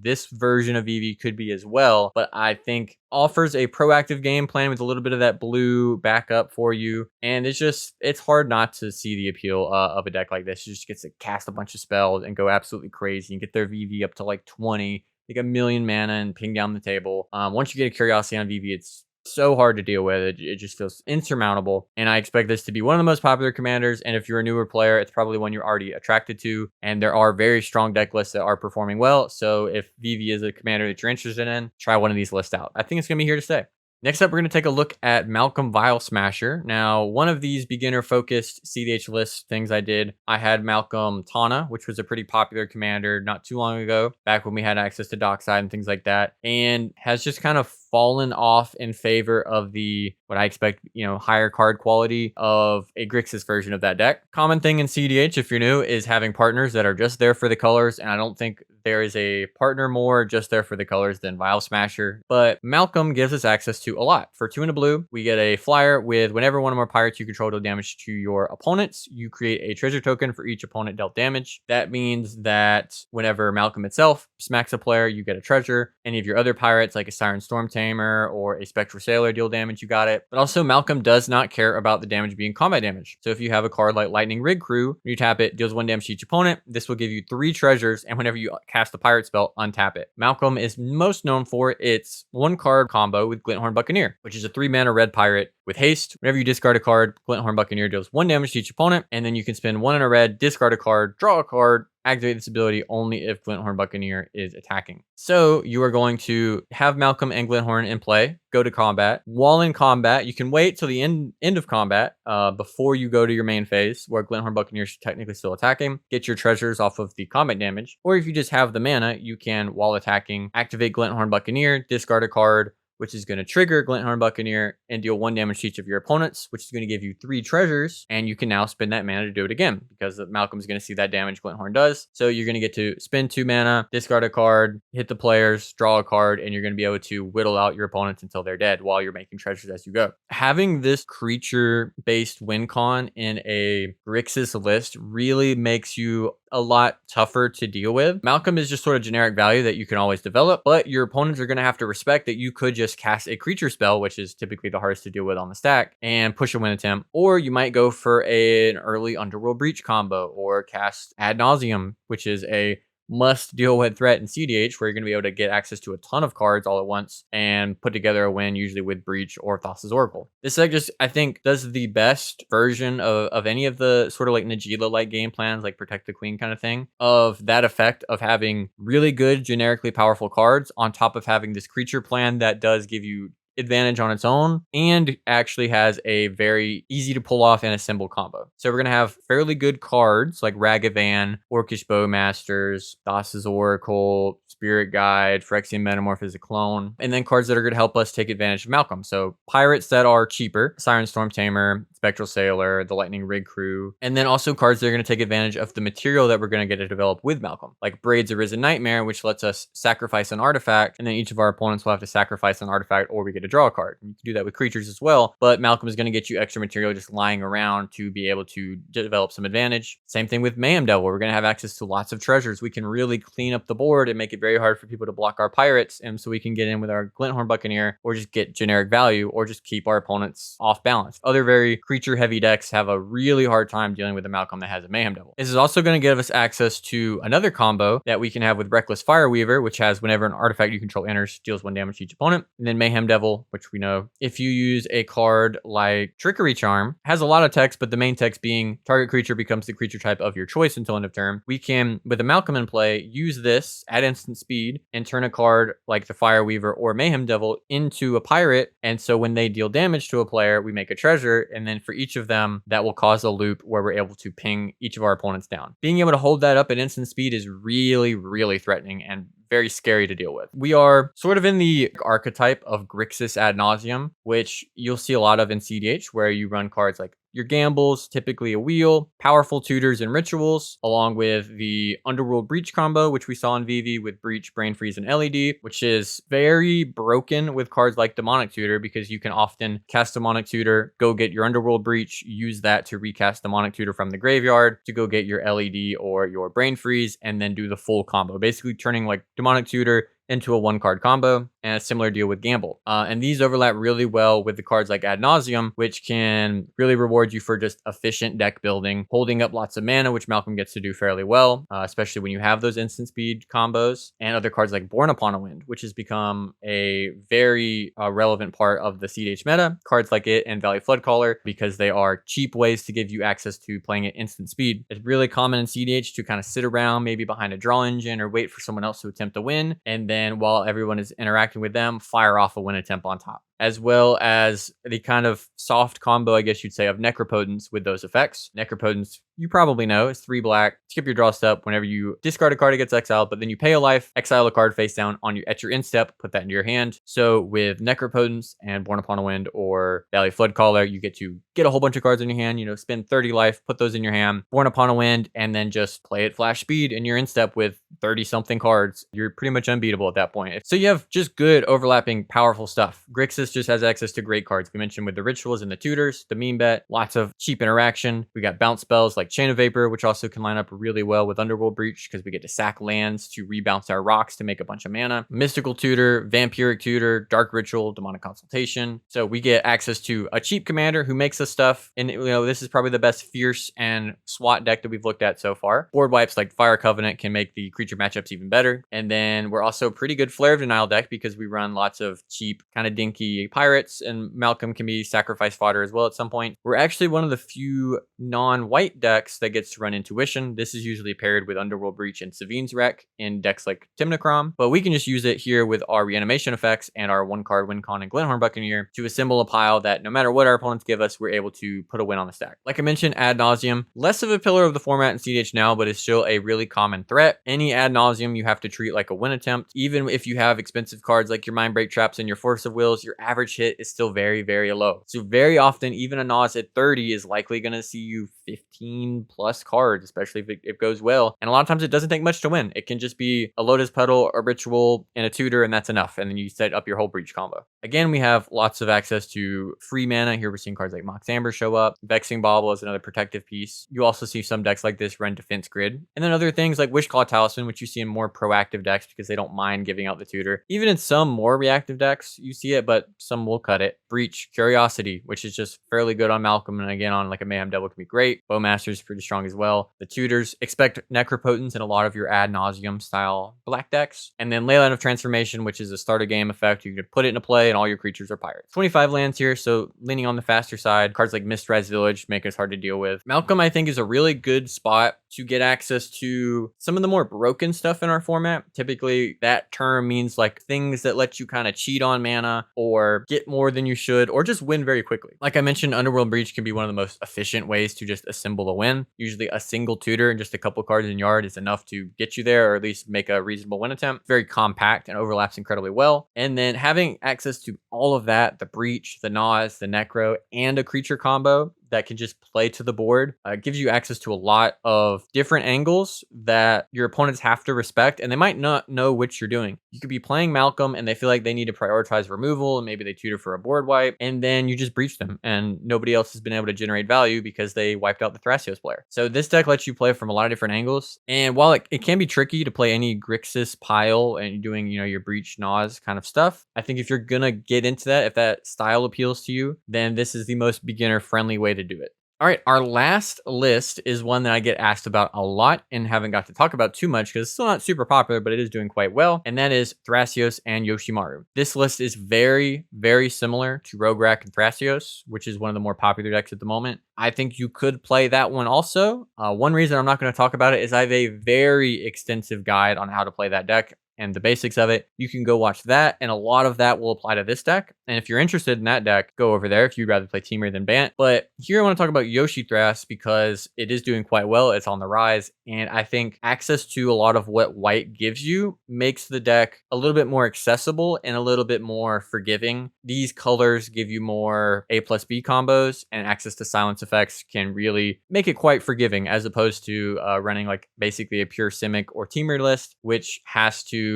this version of Vivi could be as well, but I think offers a proactive game plan with a little bit of that blue backup for you, and it's hard not to see the appeal of a deck like this. You just get to cast a bunch of spells and go absolutely crazy and get their Vivi up to like 20, like a million mana, and ping down the table. Once you get a curiosity on Vivi, it's so hard to deal with. It just feels insurmountable, and I expect this to be one of the most popular commanders. And if you're a newer player, it's probably one you're already attracted to, and there are very strong deck lists that are performing well. So if Vivi is a commander that you're interested in, try one of these lists out. I think it's gonna be here to stay. Next up, we're going to take a look at Malcolm Vial Smasher. Now, one of these beginner-focused cEDH list things I did, I had Malcolm Tana, which was a pretty popular commander not too long ago, back when we had access to Dockside and things like that, and has just kind of fallen off in favor of the, what I expect, you know, higher card quality of a Grixis version of that deck. Common thing in cEDH, if you're new, is having partners that are just there for the colors, and I don't think there is a partner more just there for the colors than Vial Smasher, but Malcolm gives us access to a lot. For 2 and a blue, we get a flyer with whenever one of our pirates you control deal damage to your opponents, you create a treasure token for each opponent dealt damage. That means that whenever Malcolm itself smacks a player, you get a treasure. Any of your other pirates, like a Siren Storm Tamer or a Spectral Sailor, deal damage, you got it. But also, Malcolm does not care about the damage being combat damage. So if you have a card like Lightning Rig Crew, when you tap it, deals 1 damage to each opponent, this will give you 3 treasures, and whenever you cast the pirate spell, untap it. Malcolm is most known for its 1-card combo with Glinthorn Buccaneer, which is a 3-mana red pirate with haste. Whenever you discard a card, Glinthorn Buccaneer deals 1 damage to each opponent, and then you can spend 1 in a red, discard a card, draw a card, activate this ability only if Glinthorn Buccaneer is attacking. So you are going to have Malcolm and Glinthorn in play, go to combat. While in combat, you can wait till the end of combat before you go to your main phase, where Glinthorn Buccaneer is technically still attacking. Get your treasures off of the combat damage. Or if you just have the mana, you can, while attacking, activate Glinthorn Buccaneer, discard a card, which is going to trigger Glinthorn Buccaneer and deal 1 damage to each of your opponents, which is going to give you 3 treasures, and you can now spend that mana to do it again, because Malcolm's going to see that damage Glinthorn does. So you're going to get to spend 2 mana, discard a card, hit the players, draw a card, and you're going to be able to whittle out your opponents until they're dead while you're making treasures as you go. Having this creature-based win con in a Grixis list really makes you a lot tougher to deal with. Malcolm is just sort of generic value that you can always develop, but your opponents are going to have to respect that you could just cast a creature spell, which is typically the hardest to deal with on the stack, and push a win attempt. Or you might go for an early Underworld Breach combo, or cast Ad Nauseam, which is a must deal with threat in cEDH, where you're going to be able to get access to a ton of cards all at once and put together a win, usually with Breach or Thras' Oracle. This deck just, I think, does the best version of any of the sort of like Najeela-like game plans, like Protect the Queen kind of thing, of that effect of having really good, generically powerful cards on top of having this creature plan that does give you advantage on its own, and actually has a very easy to pull off and assemble combo. So we're going to have fairly good cards like Ragavan, Orcish Bowmasters, Thras' Oracle, Spirit Guide, Phyrexian Metamorph as a clone, and then cards that are going to help us take advantage of Malcolm. So pirates that are cheaper, Siren Storm Tamer, Spectral Sailor, the Lightning Rig Crew, and then also cards that are going to take advantage of the material that we're going to get to develop with Malcolm, like Braid's Arisen Nightmare, which lets us sacrifice an artifact, and then each of our opponents will have to sacrifice an artifact, or we get to draw a card. And you can do that with creatures as well, but Malcolm is going to get you extra material just lying around to be able to develop some advantage. Same thing with Mayhem Devil. We're going to have access to lots of treasures. We can really clean up the board and make it very hard for people to block our pirates, and so we can get in with our Glinthorn Buccaneer, or just get generic value, or just keep our opponents off balance. Other very creature heavy decks have a really hard time dealing with a Malcolm that has a Mayhem Devil. This is also going to give us access to another combo that we can have with Reckless Fireweaver, which has whenever an artifact you control enters, deals 1 damage to each opponent. And then Mayhem Devil, which we know if you use a card like Trickery Charm, has a lot of text, but the main text being target creature becomes the creature type of your choice until end of turn. We can, with a Malcolm in play, use this at instant speed and turn a card like the Fireweaver or Mayhem Devil into a pirate. And so when they deal damage to a player, we make a treasure. And then for each of them, that will cause a loop where we're able to ping each of our opponents down. Being able to hold that up at instant speed is really, really threatening and very scary to deal with. We are sort of in the archetype of Grixis Ad Nauseam, which you'll see a lot of in cEDH, where you run cards like your Gambles, typically a wheel, powerful tutors and rituals, along with the Underworld Breach combo, which we saw in Vivi with Breach, Brain Freeze, and LED, which is very broken with cards like Demonic Tutor, because you can often cast Demonic Tutor, go get your Underworld Breach, use that to recast Demonic Tutor from the graveyard to go get your LED or your Brain Freeze, and then do the full combo, basically turning like Demonic Tutor into a 1-card combo, and a similar deal with Gamble. And these overlap really well with the cards like Ad Nauseam, which can really reward you for just efficient deck building, holding up lots of mana, which Malcolm gets to do fairly well, especially when you have those instant speed combos, and other cards like Born Upon a Wind, which has become a very relevant part of the cEDH meta. Cards like it and Valley Floodcaller, because they are cheap ways to give you access to playing at instant speed. It's really common in cEDH to kind of sit around maybe behind a draw engine or wait for someone else to attempt to win, and then while everyone is interacting with them, fire off a win attempt on top, as well as the kind of soft combo, I guess you'd say, of Necropotence with those effects. Necropotence, you probably know, is 3 black. Skip your draw step whenever you discard a card, it gets exiled, but then you pay a life, exile a card face down at your end step, put that into your hand. So with Necropotence and Born Upon a Wind or Valley Floodcaller, you get to get a whole bunch of cards in your hand, spend 30 life, put those in your hand, Born Upon a Wind, and then just play at flash speed in your end step with 30 something cards. You're pretty much unbeatable at that point. So you have just good overlapping powerful stuff. Grixis just has access to great cards. We mentioned with the rituals and the tutors, the meme bet, lots of cheap interaction. We got bounce spells like Chain of Vapor, which also can line up really well with Underworld Breach, because we get to sack lands to rebounce our rocks to make a bunch of mana. Mystical Tutor, Vampiric Tutor, Dark Ritual, Demonic Consultation. So we get access to a cheap commander who makes us stuff. And this is probably the best Fierce and SWAT deck that we've looked at so far. Board wipes like Fire Covenant can make the creature matchups even better. And then we're also a pretty good Flare of Denial deck, because we run lots of cheap, kind of dinky pirates, and Malcolm can be sacrifice fodder as well at some point. We're actually one of the few non-white decks that gets to run Intuition. This is usually paired with Underworld Breach and Savine's Wreck in decks like Timnachrom, but we can just use it here with our reanimation effects and our 1-card win con and Glinthorn Buccaneer to assemble a pile that no matter what our opponents give us, we're able to put a win on the stack. Like I mentioned, Ad Nauseam, less of a pillar of the format in cEDH now, but is still a really common threat. Any Ad Nauseam you have to treat like a win attempt. Even if you have expensive cards like your Mindbreak Traps and your Force of Wills, your average hit is still very, very low. So very often, even a Nas at 30 is likely going to see you 15 plus cards, especially if it goes well. And a lot of times it doesn't take much to win. It can just be a Lotus Petal, a Ritual, and a Tutor, and that's enough. And then you set up your whole Breach combo. Again, we have lots of access to free mana. Here we're seeing cards like Mox Amber show up. Vexing Bauble is another protective piece. You also see some decks like this run Defense Grid. And then other things like Wishclaw Talisman, which you see in more proactive decks because they don't mind giving out the Tutor. Even in some more reactive decks, you see it, but some will cut it. Breach, Curiosity, which is just fairly good on Malcolm, and again on like a Mayhem Devil can be great. Bowmaster is pretty strong as well. The Tutors, expect Necropotence in a lot of your Ad Nauseam style black decks. And then Leyline of Transformation, which is a start a game effect. You can put it into play and all your creatures are pirates. 25 lands here, so leaning on the faster side. Cards like Mistrise Village make us hard to deal with. Malcolm, I think, is a really good spot to get access to some of the more broken stuff in our format. Typically, that term means like things that let you kind of cheat on mana or get more than you should, or just win very quickly. Like I mentioned, Underworld Breach can be one of the most efficient ways to just assemble a win. Usually a single tutor and just a couple cards in yard is enough to get you there, or at least make a reasonable win attempt. Very compact and overlaps incredibly well. And then having access to all of that, the Breach, the Nas, the Necro, and a creature combo, that can just play to the board. It gives you access to a lot of different angles that your opponents have to respect, and they might not know which you're doing. You could be playing Malcolm and they feel like they need to prioritize removal, and maybe they tutor for a board wipe, and then you just breach them, and nobody else has been able to generate value because they wiped out the Thrasios player. So this deck lets you play from a lot of different angles, and while it can be tricky to play any Grixis pile and doing, your breach Nas kind of stuff, I think if you're gonna get into that, if that style appeals to you, then this is the most beginner friendly way to do it. All right, our last list is one that I get asked about a lot and haven't got to talk about too much because it's still not super popular, but it is doing quite well, and that is Thrasios and Yoshimaru. This list is very, very similar to Rograk and Thrasios, which is one of the more popular decks at the moment. I think you could play that one also. One reason I'm not going to talk about it is I have a very extensive guide on how to play that deck and the basics of it. You can go watch that, and a lot of that will apply to this deck. And if you're interested in that deck, go over there if you'd rather play Temur than Bant. But here I want to talk about Yoshi Thras because it is doing quite well. It's on the rise, and I think access to a lot of what white gives you makes the deck a little bit more accessible and a little bit more forgiving. These colors give you more A plus B combos, and access to silence effects can really make it quite forgiving as opposed to running like basically a pure Simic or Temur list, which has to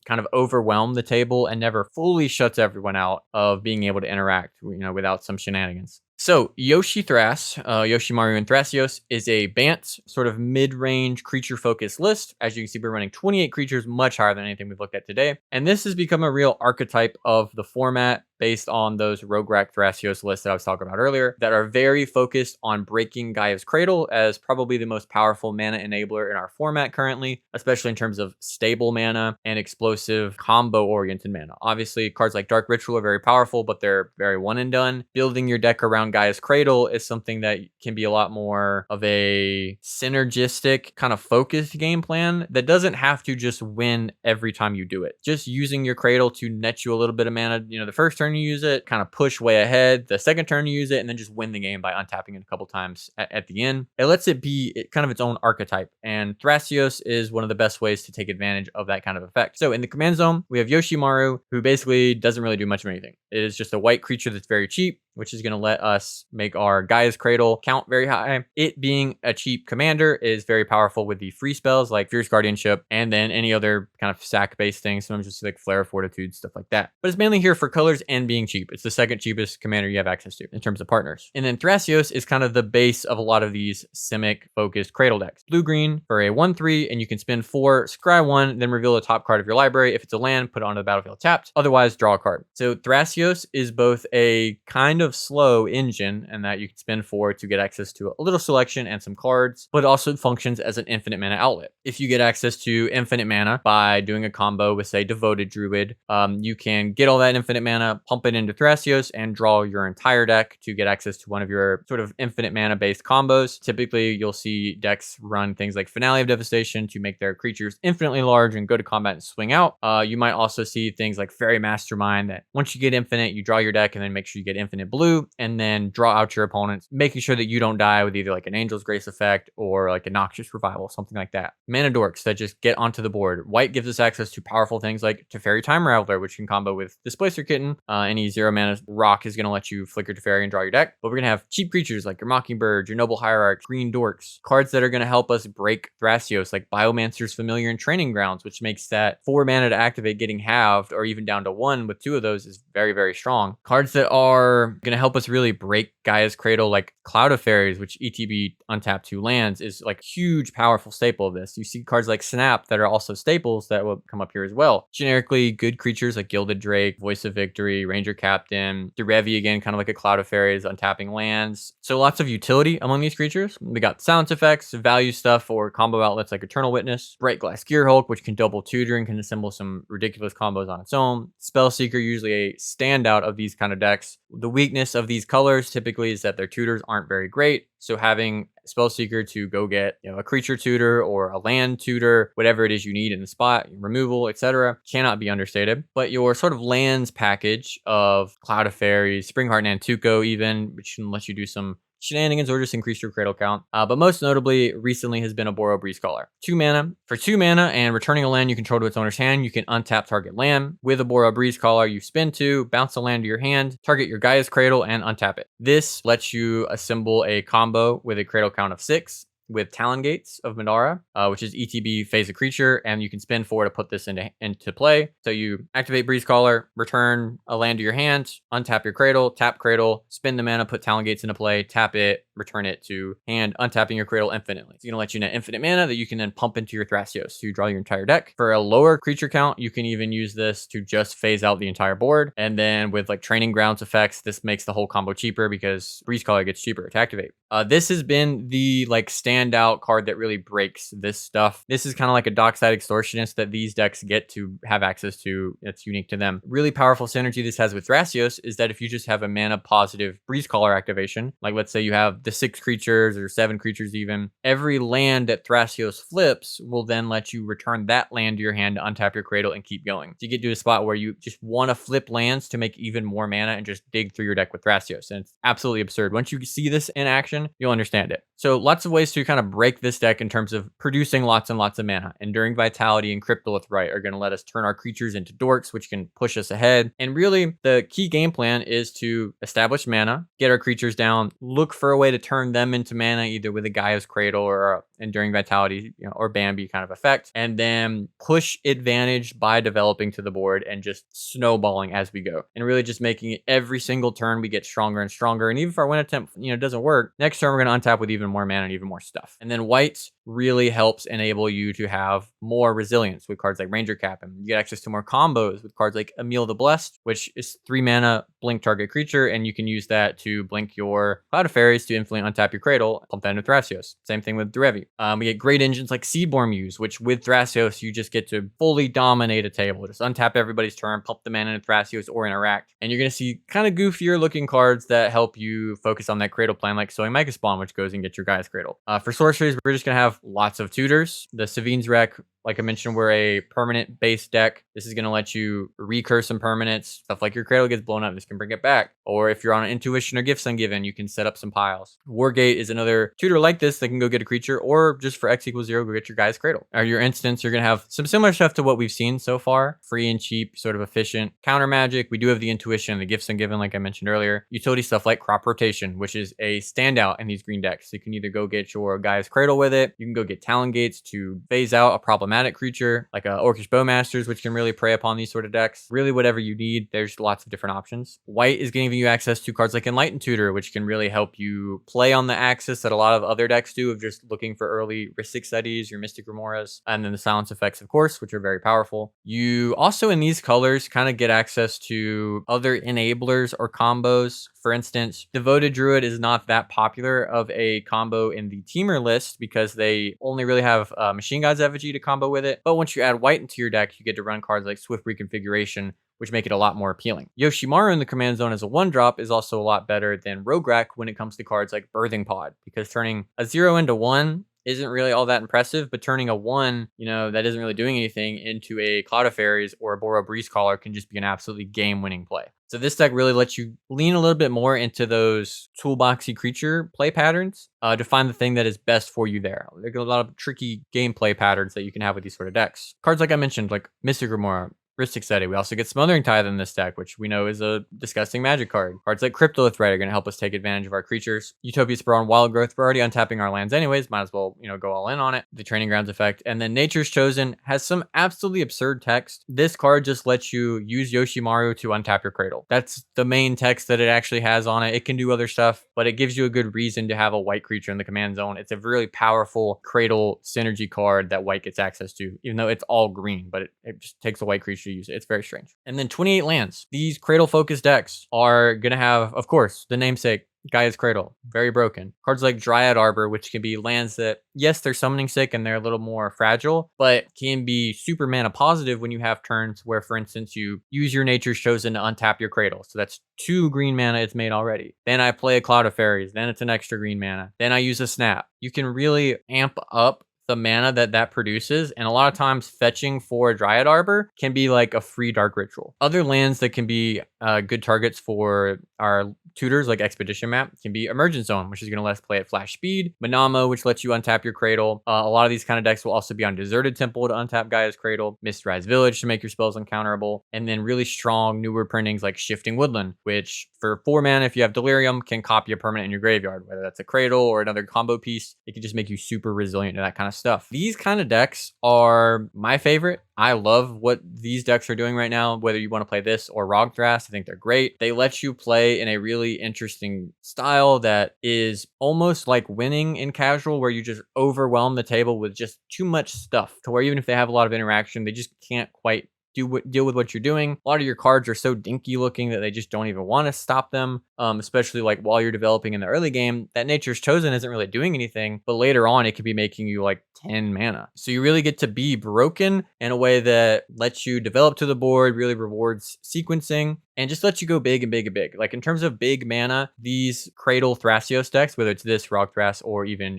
kind of overwhelm the table and never fully shuts everyone out of being able to interact, without some shenanigans. So Yoshi Thras, Yoshimaru and Thrasios is a Bant sort of mid-range creature-focused list. As you can see, we're running 28 creatures, much higher than anything we've looked at today. And this has become a real archetype of the format based on those Rograk Thrasios lists that I was talking about earlier that are very focused on breaking Gaia's Cradle as probably the most powerful mana enabler in our format currently, especially in terms of stable mana and explosive combo-oriented mana. Obviously, cards like Dark Ritual are very powerful, but they're very one and done. Building your deck around Gaia's Cradle is something that can be a lot more of a synergistic kind of focused game plan that doesn't have to just win every time you do it. Just using your Cradle to net you a little bit of mana, the first turn you use it, kind of push way ahead. The second turn you use it, and then just win the game by untapping it a couple times at the end. It lets it be kind of its own archetype, and Thrasios is one of the best ways to take advantage of that kind of effect. So in the command zone, we have Yoshimaru, who basically doesn't really do much of anything. It is just a white creature that's very cheap, which is going to let us make our Gaia's Cradle count very high. It being a cheap commander is very powerful with the free spells like Fierce Guardianship and then any other kind of sack-based things. Sometimes just like Flare of Fortitude, stuff like that. But it's mainly here for colors and being cheap. It's the second cheapest commander you have access to in terms of partners. And then Thrasios is kind of the base of a lot of these Simic-focused Cradle decks. Blue-green for a 1/3, and you can spend 4, scry 1, then reveal the top card of your library. If it's a land, put it onto the battlefield tapped. Otherwise, draw a card. So Thrasios is both a kind of slow engine, and that you can spend 4 to get access to a little selection and some cards, but also functions as an infinite mana outlet. If you get access to infinite mana by doing a combo with, say, Devoted Druid, you can get all that infinite mana, pump it into Thrasios, and draw your entire deck to get access to one of your sort of infinite mana based combos. Typically, you'll see decks run things like Finale of Devastation to make their creatures infinitely large and go to combat and swing out. You might also see things like Fairy Mastermind that once you get infinite, you draw your deck and then make sure you get infinite blue and then draw out your opponents, making sure that you don't die with either like an Angel's Grace effect or like a Noxious Revival, something like that. Mana dorks that just get onto the board. White gives us access to powerful things like Teferi Time Raveler, which can combo with Displacer Kitten. Any 0 mana rock is going to let you flicker Teferi and draw your deck. But we're going to have cheap creatures like your Mockingbird, your Noble Hierarch, Green Dorks, cards that are going to help us break Thrasios like Biomancer's Familiar and Training Grounds, which makes that 4 mana to activate getting halved or even down to 1 with 2 of those is very, very strong. Cards that are going to help us really break Gaia's Cradle like Cloud of Fairies, which ETB untap 2 lands is like huge powerful staple of this. You see cards like Snap that are also staples that will come up here as well. Generically good creatures like Gilded Drake, Voice of Victory, Ranger Captain, Derevi again, kind of like a Cloud of Fairies, untapping lands. So lots of utility among these creatures. We got silence effects, value stuff, or combo outlets like Eternal Witness, Bright Glass Gear Hulk, which can double tutor and can assemble some ridiculous combos on its own. Spellseeker, usually a standout of these kind of decks. The weakness of these colors typically is that their tutors aren't very great. So having Spellseeker to go get a creature tutor or a land tutor, whatever it is you need in the spot, removal, etc., cannot be understated. But your sort of lands package of Cloud of Fairies, Springheart Nantuko even, which can let you do some shenanigans or just increase your cradle count. But most notably, recently has been a Boro Breeze Caller. 2 mana. For 2 mana and returning a land you control to its owner's hand, you can untap target land. With a Boro Breeze Caller, you spin 2, bounce a land to your hand, target your Gaia's Cradle, and untap it. This lets you assemble a combo with a cradle count of 6. With Talon Gates of Madara, which is ETB phase a creature, and you can spend 4 to put this into play. So you activate Breeze Caller, return a land to your hand, untap your Cradle, tap Cradle, spend the mana, put Talon Gates into play, tap it, return it to hand, untapping your Cradle infinitely. It's going to let you net infinite mana that you can then pump into your Thrasios to draw your entire deck. For a lower creature count, you can even use this to just phase out the entire board. And then with like Training Grounds effects, this makes the whole combo cheaper because Breeze Caller gets cheaper to activate. This has been the like standout card that really breaks this stuff. This is kind of like a Dockside Extortionist that these decks get to have access to. It's unique to them. Really powerful synergy this has with Thrasios is that if you just have a mana positive Breeze Caller activation, like let's say you have the 6 creatures or 7 creatures even, every land that Thrasios flips will then let you return that land to your hand to untap your Cradle and keep going. So you get to a spot where you just want to flip lands to make even more mana and just dig through your deck with Thrasios. And it's absolutely absurd. Once you see this in action, you'll understand it. So lots of ways to kind of break this deck in terms of producing lots and lots of mana. Enduring Vitality and Cryptolith Rite are going to let us turn our creatures into dorks, which can push us ahead. And really, the key game plan is to establish mana, get our creatures down, look for a way to turn them into mana, either with a Gaia's Cradle or Enduring Vitality, or Bambi kind of effect, and then push advantage by developing to the board and just snowballing as we go. And really just making it every single turn we get stronger and stronger. And even if our win attempt, doesn't work, next turn we're going to untap with even more mana and even more stuff. And then white really helps enable you to have more resilience with cards like Ranger Cap, and you get access to more combos with cards like Emil the Blessed, which is 3 mana, blink target creature, and you can use that to blink your Cloud of Fairies to infinitely untap your Cradle, pump that into Thrasios. Same thing with Derevi. We get great engines like Seedborn Muse, which with Thrasios, you just get to fully dominate a table. Just untap everybody's turn, pump the mana into Thrasios or interact, and you're going to see kind of goofier looking cards that help you focus on that Cradle plan, like Sowing Mega Spawn, which goes and gets your Gaia's Cradle. For sorceries, we're just going to have lots of tutors. The Savine's Wreck, like I mentioned, we're a permanent base deck. This is going to let you recur some permanents. Stuff like your Cradle gets blown up, this can bring it back. Or if you're on an Intuition or Gifts Ungiven, you can set up some piles. Wargate is another tutor like this that can go get a creature, or just for X = 0, go get your Gaia's Cradle. Or your instance, you're going to have some similar stuff to what we've seen so far. Free and cheap, sort of efficient. Counter magic, we do have the Intuition and the Gifts Ungiven, like I mentioned earlier. Utility stuff like Crop Rotation, which is a standout in these green decks. So you can either go get your Gaia's Cradle with it, you can go get Talon Gates to phase out a problematic creature, like Orcish Bowmasters, which can really prey upon these sort of decks. Really, whatever you need, there's lots of different options. White is giving you access to cards like Enlightened Tutor, which can really help you play on the axis that a lot of other decks do of just looking for early Rhystic Studies, your Mystic Remoras, and then the Silence effects, of course, which are very powerful. You also, in these colors, kind of get access to other enablers or combos. For instance, Devoted Druid is not that popular of a combo in the teamer list because they only really have Machine God's Effigy to combo with it. But once you add white into your deck, you get to run cards like Swift Reconfiguration, which make it a lot more appealing. Yoshimaru in the command zone as a 1-drop is also a lot better than Rograk when it comes to cards like Birthing Pod, because turning a 0 into 1 isn't really all that impressive, but turning a 1, that isn't really doing anything, into a Cloud of Fairies or a Boro Breeze Caller can just be an absolutely game-winning play. So this deck really lets you lean a little bit more into those toolboxy creature play patterns to find the thing that is best for you there. There's a lot of tricky gameplay patterns that you can have with these sort of decks. Cards like I mentioned, like Mystic Remora, Rhystic Study. We also get Smothering Tithe in this deck, which we know is a disgusting magic card. Cards like Cryptolith Rite are going to help us take advantage of our creatures. Utopia Sprawl and Wild Growth, we're already untapping our lands anyways, might as well, go all in on it. The Training Grounds effect. And then Nature's Chosen has some absolutely absurd text. This card just lets you use Yoshimaru to untap your Cradle. That's the main text that it actually has on it. It can do other stuff, but it gives you a good reason to have a white creature in the command zone. It's a really powerful Cradle synergy card that white gets access to, even though it's all green, but it just takes a white creature to use it. It's very strange. And then 28 lands. These Cradle focused decks are going to have, of course, the namesake, Gaia's Cradle, very broken. Cards like Dryad Arbor, which can be lands that, yes, they're summoning sick and they're a little more fragile, but can be super mana positive when you have turns where, for instance, you use your Nature's Chosen to untap your Cradle. So that's 2 green mana it's made already. Then I play a Cloud of Fairies, then it's an extra green mana. Then I use a Snap. You can really amp up the mana that produces, and a lot of times fetching for Dryad Arbor can be like a free Dark Ritual. Other lands that can be good targets for our tutors, like Expedition Map, can be Emergent Zone, which is going to let us play at flash speed, Manamo, which lets you untap your Cradle. A lot of these kind of decks will also be on Deserted Temple to untap Gaia's Cradle, Mistrise Village to make your spells uncounterable, and then really strong newer printings like Shifting Woodland, which for 4 mana, if you have Delirium, can copy a permanent in your graveyard, whether that's a Cradle or another combo piece. It can just make you super resilient to that kind of stuff. These kind of decks are my favorite. I love what these decks are doing right now, whether you want to play this or Rog Thras. I think they're great. They let you play in a really interesting style that is almost like winning in casual, where you just overwhelm the table with just too much stuff to where even if they have a lot of interaction, they just can't quite deal with what you're doing. A lot of your cards are so dinky looking that they just don't even want to stop them, especially like while you're developing in the early game. That Nature's Chosen isn't really doing anything, but later on it could be making you like 10 mana. So you really get to be broken in a way that lets you develop to the board, really rewards sequencing, and just lets you go big and big and big. Like in terms of big mana, these Cradle Thrasios decks, whether it's this Rog Thras or even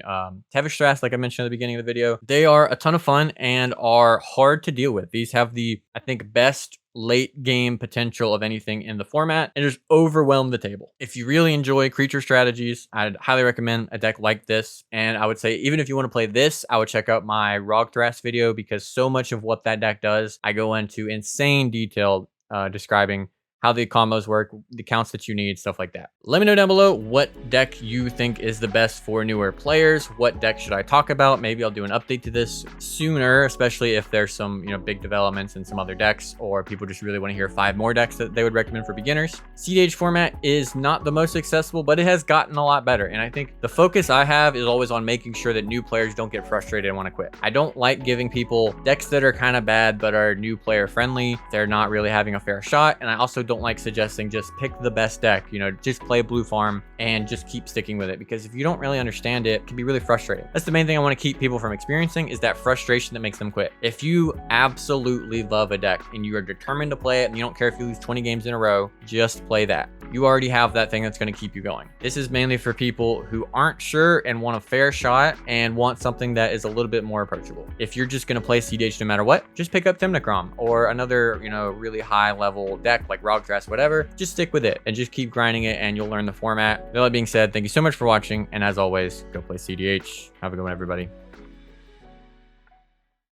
Tevish Thras, like I mentioned at the beginning of the video, they are a ton of fun and are hard to deal with. These have the, I think, best late game potential of anything in the format and just overwhelm the table. If you really enjoy creature strategies, I'd highly recommend a deck like this. And I would say even if you want to play this, I would check out my Rog Thras video, because so much of what that deck does, I go into insane detail describing how the combos work, the counts that you need, stuff like that. Let me know down below what deck you think is the best for newer players. What deck should I talk about? Maybe I'll do an update to this sooner, especially if there's some, big developments in some other decks, or people just really want to hear 5 more decks that they would recommend for beginners. cEDH format is not the most accessible, but it has gotten a lot better. And I think the focus I have is always on making sure that new players don't get frustrated and want to quit. I don't like giving people decks that are kind of bad, but are new player friendly. They're not really having a fair shot. And I also don't like suggesting just pick the best deck, just play blue farm and just keep sticking with it, because if you don't really understand it, it can be really frustrating. That's the main thing I want to keep people from experiencing, is that frustration that makes them quit. If you absolutely love a deck and you are determined to play it and you don't care if you lose 20 games in a row, just play that. You already have that thing that's going to keep you going. This is mainly for people who aren't sure and want a fair shot and want something that is a little bit more approachable. If you're just going to play cEDH no matter what, just pick up Thymnocrom or another, really high level deck like Rog Thras, whatever. Just stick with it and just keep grinding it and you'll learn the format. With all that being said, thank you so much for watching. And as always, go play cEDH. Have a good one, everybody.